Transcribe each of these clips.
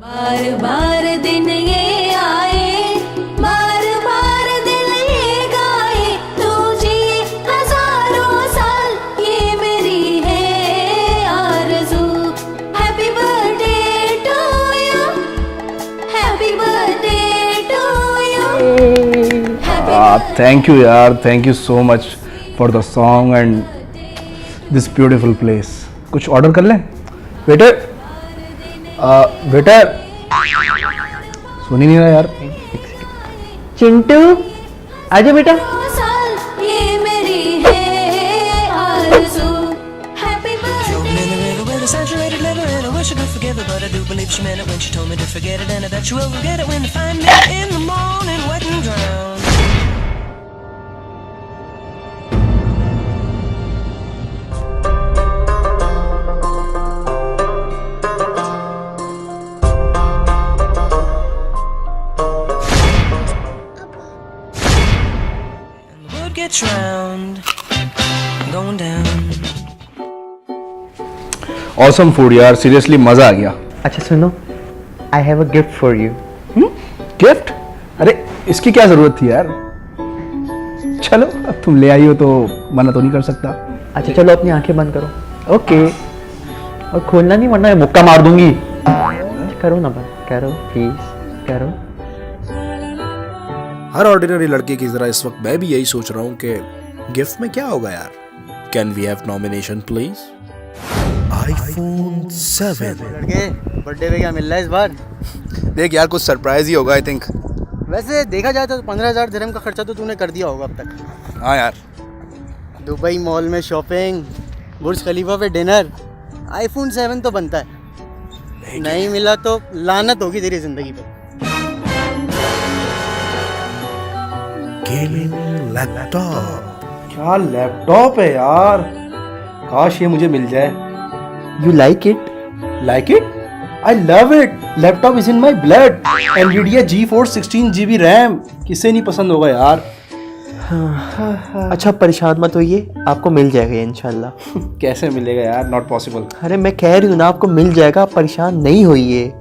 बार बार दिन ये आए, बार बार दिल ये गाए, तू जिए हजारों साल, ये मेरी है आरज़ू। Happy birthday to you, happy birthday to you. Thank you यार, thank you so much for the song and this beautiful place. कुछ ऑर्डर कर लें? वेटर वेटर, सुन ही नहीं रहा यार। चिंटू आजा बेटा। ये मेरी है आरज़ू। Happy gets round, going down. Awesome food यार, सीरियसली मजा आ गया। अच्छा सुनो, I have a gift for you. Gift? अरे इसकी क्या जरूरत थी यार। चलो अब तुम ले आई हो तो मना तो नहीं कर सकता। अच्छा चलो अपनी आंखें बंद करो। ओके, और खोलना नहीं वरना मैं मुक्का मार दूंगी। करो ना बंद, करो प्लीज करो। हर ऑर्डिनरी लड़के की तरह इस वक्त मैं भी यही सोच रहा हूँ कि गिफ्ट में क्या होगा यार। Can we have nomination please? iPhone 7। लड़के बर्थडे पे क्या मिल रहा है इस बार? देख यार, कुछ सरप्राइज ही होगा आई थिंक। वैसे देखा जाए तो 15,000 दिरहम का खर्चा तो तूने कर दिया होगा अब तक। हाँ यार, दुबई मॉल में शॉपिंग, बुर्ज खलीफा पे डिनर, iPhone 7 तो बनता है। नहीं मिला तो लानत होगी तेरी जिंदगी पे। Gaming laptop. क्या लैपटॉप है यार, काश ये मुझे मिल जाए। You like it? Like it? I love it. Laptop is in my blood. NVIDIA GeForce 16GB RAM, किसे नहीं पसंद होगा यार। अच्छा परेशान मत होइए, आपको मिल जाएगा ये इंशाल्लाह। कैसे मिलेगा यार, नॉट पॉसिबल। अरे मैं कह रही हूँ ना आपको मिल जाएगा, आप परेशान नहीं होइए।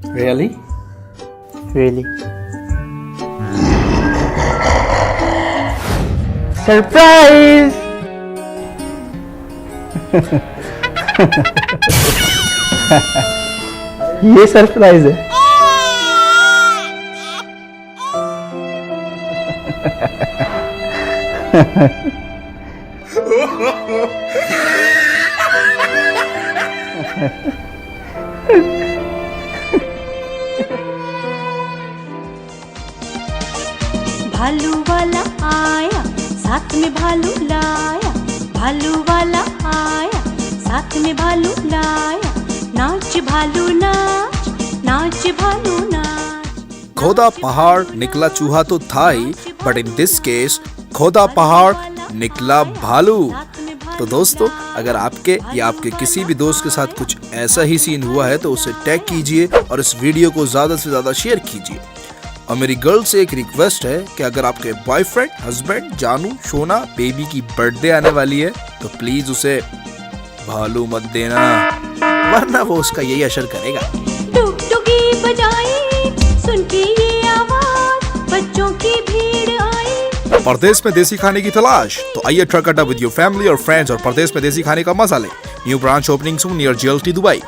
रियली? रियली। सरप्राइज। ये सरप्राइज है। भालू वाला आया, साथ में भालू लाया, भालू वाला आया, साथ में भालू लाया, नाच भालू नाच, नाच भालू नाच। खोदा पहाड़ निकला चूहा तो था ही, बट इन दिस केस खोदा पहाड़ निकला भालू। तो दोस्तों, अगर आपके या आपके किसी भी दोस्त के साथ कुछ ऐसा ही सीन हुआ है तो उसे टैग कीजिए और इस वीडियो को ज्यादा से ज्यादा शेयर कीजिए। और मेरी गर्ल से एक रिक्वेस्ट है कि अगर आपके बॉयफ्रेंड, हस्बैंड, जानू, सोना, बेबी की बर्थडे आने वाली है तो प्लीज उसे भालू मत देना, वरना वो उसका यही असर करेगा। टुकटुकी बजाई, सुन के ये आवाज, बच्चों की भीड़ आई। परदेश में देसी खाने की तलाश? तो आइए ट्रक अड्डा विद योर फैमिली और फ्रेंड्स और परदेश में देसी खाने का मजा ले। New branch opening soon near JLT Dubai.